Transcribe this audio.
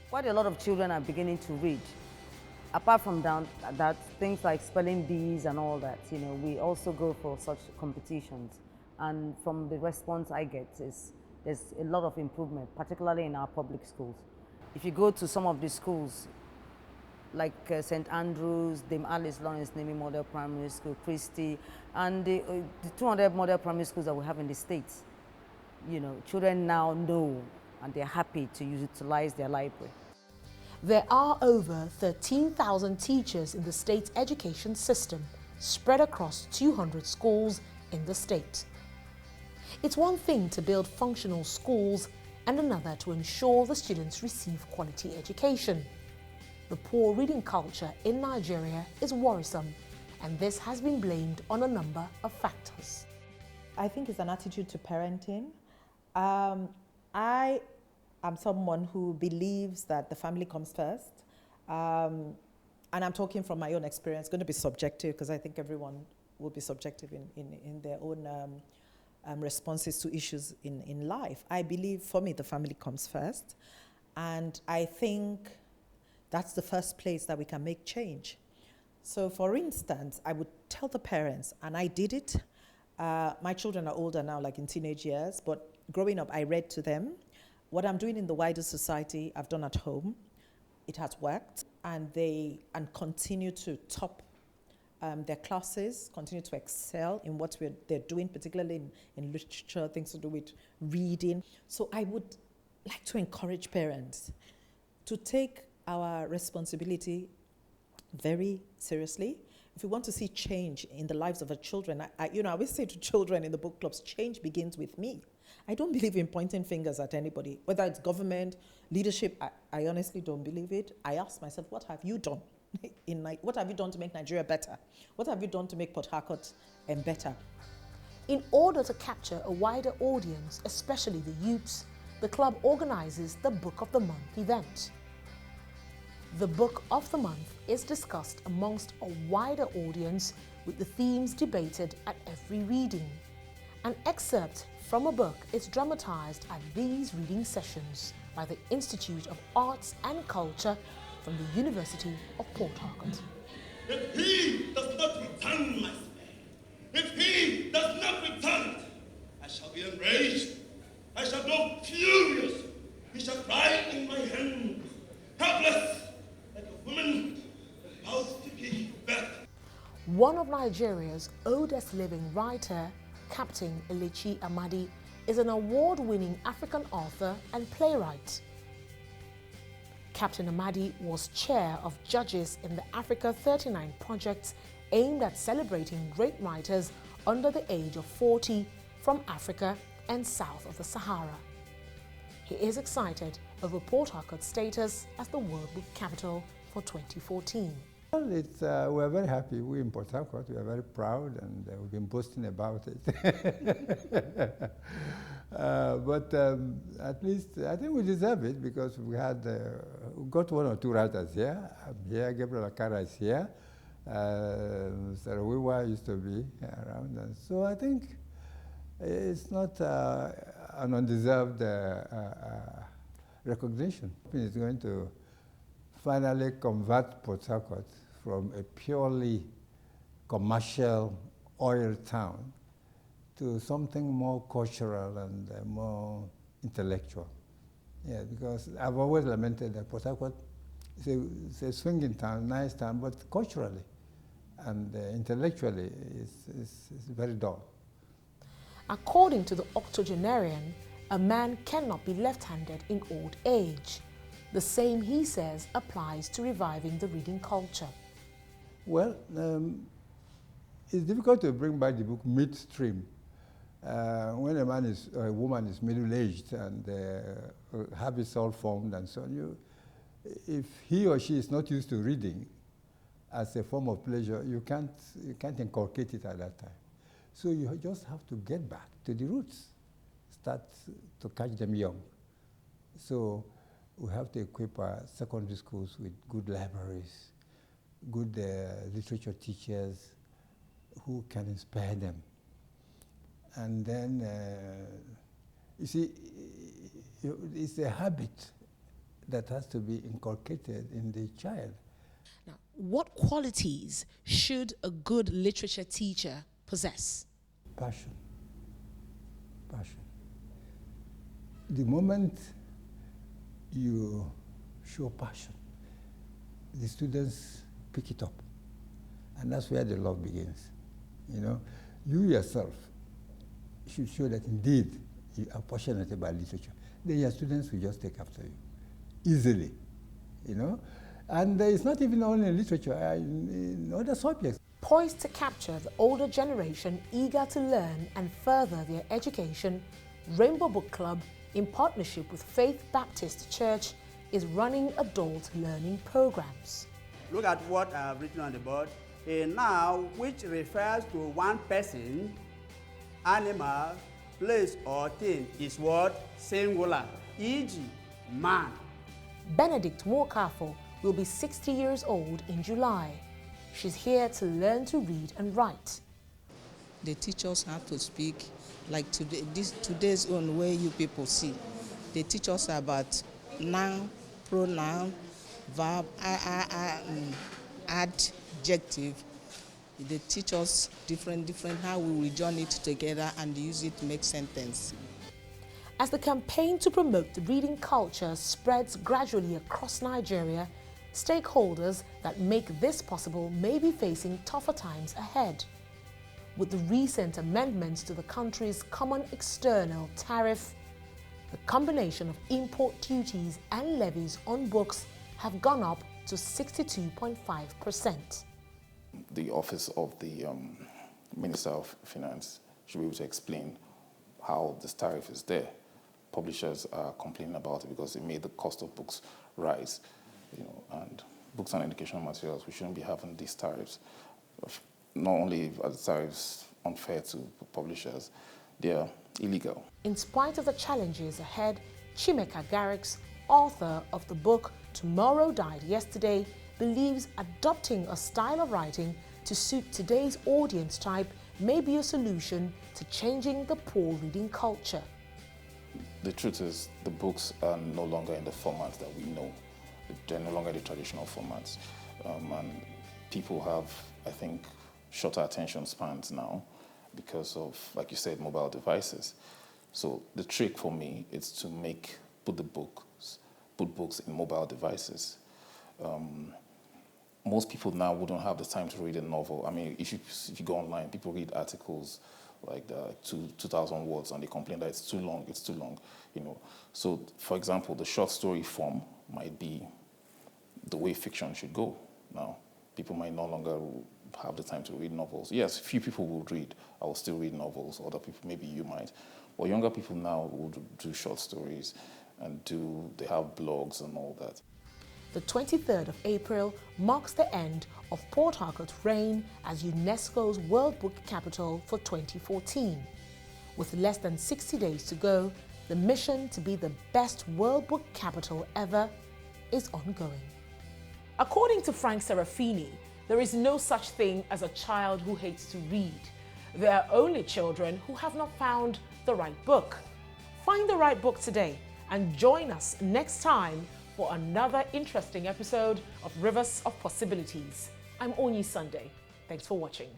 Quite a lot of children are beginning to read. Apart from that, things like spelling bees and all that, we also go for such competitions. And from the response I get is there's a lot of improvement, particularly in our public schools. If you go to some of the schools, like St. Andrews, Dame Alice Lawrence Navy Model Primary School, Christie, and the 200 model primary schools that we have in the States, children now know and they're happy to utilize their library. There are over 13,000 teachers in the state's education system, spread across 200 schools in the state. It's one thing to build functional schools and another to ensure the students receive quality education. The poor reading culture in Nigeria is worrisome, and this has been blamed on a number of factors. I think it's an attitude to parenting. I am someone who believes that the family comes first. And I'm talking from my own experience. It's going to be subjective because I think everyone will be subjective in their own responses to issues in life. I believe, for me, the family comes first. And I think that's the first place that we can make change. So, for instance, I would tell the parents, and I did it. My children are older now, like in teenage years, but growing up, I read to them. What I'm doing in the wider society, I've done at home. It has worked, and they continue to top their classes, continue to excel in what they're doing, particularly in literature, things to do with reading. So I would like to encourage parents to take our responsibility very seriously. If we want to see change in the lives of our children, I always say to children in the book clubs, change begins with me. I don't believe in pointing fingers at anybody, whether it's government, leadership. I honestly don't believe it. I ask myself, what have you done? What have you done to make Nigeria better? What have you done to make Port Harcourt better? In order to capture a wider audience, especially the youths, the club organizes the Book of the Month event. The Book of the Month is discussed amongst a wider audience with the themes debated at every reading. An excerpt from a book is dramatized at these reading sessions by the Institute of Arts and Culture from the University of Port Harcourt. If he does not return my spell, if he does not return, I shall be enraged. I shall grow furious. He shall cry in my hand, helpless, like a woman about to give birth. One of Nigeria's oldest living writer, Captain Elechi Amadi, is an award-winning African author and playwright. Captain Amadi was chair of judges in the Africa 39 project aimed at celebrating great writers under the age of 40 from Africa and south of the Sahara. He is excited over Port Harcourt's status as the World Book Capital for 2014. Well, we're very happy. We in Port Harcourt, we are very proud, and we've been boasting about it. But at least I think we deserve it because we got one or two writers here. I'm here, Gabriel Akara is here. Sarah Wiwa used to be around. And so I think it's not an undeserved recognition. It's going to finally convert Port Harcourt from a purely commercial oil town to something more cultural and more intellectual. Yeah, because I've always lamented that Port Harcourt is a swinging town, nice town, but culturally and intellectually it's very dull. According to the octogenarian, a man cannot be left-handed in old age. The same, he says, applies to reviving the reading culture. Well, it's difficult to bring back the book midstream. When a woman is middle-aged and habits all formed and so on, if he or she is not used to reading as a form of pleasure, you can't inculcate it at that time. So you just have to get back to the roots, start to catch them young. So we have to equip our secondary schools with good libraries, good literature teachers who can inspire them. And then, you see, it's a habit that has to be inculcated in the child. Now, what qualities should a good literature teacher possess? Passion. Passion. The moment you show passion, the students pick it up. And that's where the love begins. You know, you yourself should show that indeed you are passionate about literature. Then your students will just take after you easily, you know. And it's not even only in literature, in other subjects. Poised to capture the older generation eager to learn and further their education, Rainbow Book Club, in partnership with Faith Baptist Church, is running adult learning programs. Look at what I have written on the board. A noun which refers to one person, animal, place, or thing is what? Singular, e.g., man. Benedict Nwokafo will be 60 years old in July. She's here to learn to read and write. The teachers have to speak like today, today's own way you people see. They teach us about noun, pronoun, verb, adjective. They teach us different how we will join it together and use it to make sentence. As the campaign to promote the reading culture spreads gradually across Nigeria, stakeholders that make this possible may be facing tougher times ahead. With the recent amendments to the country's common external tariff, the combination of import duties and levies on books have gone up to 62.5%. The office of the Minister of Finance should be able to explain how this tariff is there. Publishers are complaining about it because it made the cost of books rise, you know, and books and educational materials, we shouldn't be having these tariffs. Not only are the tariffs unfair to publishers, they are illegal. In spite of the challenges ahead, Chimeka Garrix, author of the book Tomorrow Died Yesterday, believes adopting a style of writing to suit today's audience type may be a solution to changing the poor reading culture. The truth is, the books are no longer in the formats that we know. They're no longer the traditional formats. And people have, I think, shorter attention spans now because of, like you said, mobile devices. So the trick for me is to put books in mobile devices. Most people now wouldn't have the time to read a novel. I mean, if you go online, people read articles like 2,000 words and they complain that it's too long, you know. So, for example, the short story form might be the way fiction should go now. People might no longer have the time to read novels. Yes, few people will read. I will still read novels. Other people, maybe you might. But younger people now will do short stories and they have blogs and all that. The 23rd of April marks the end of Port Harcourt's reign as UNESCO's World Book Capital for 2014. With less than 60 days to go, the mission to be the best World Book Capital ever is ongoing. According to Frank Serafini, there is no such thing as a child who hates to read. There are only children who have not found the right book. Find the right book today and join us next time for another interesting episode of Rivers of Possibilities. I'm Onyi Sunday. Thanks for watching.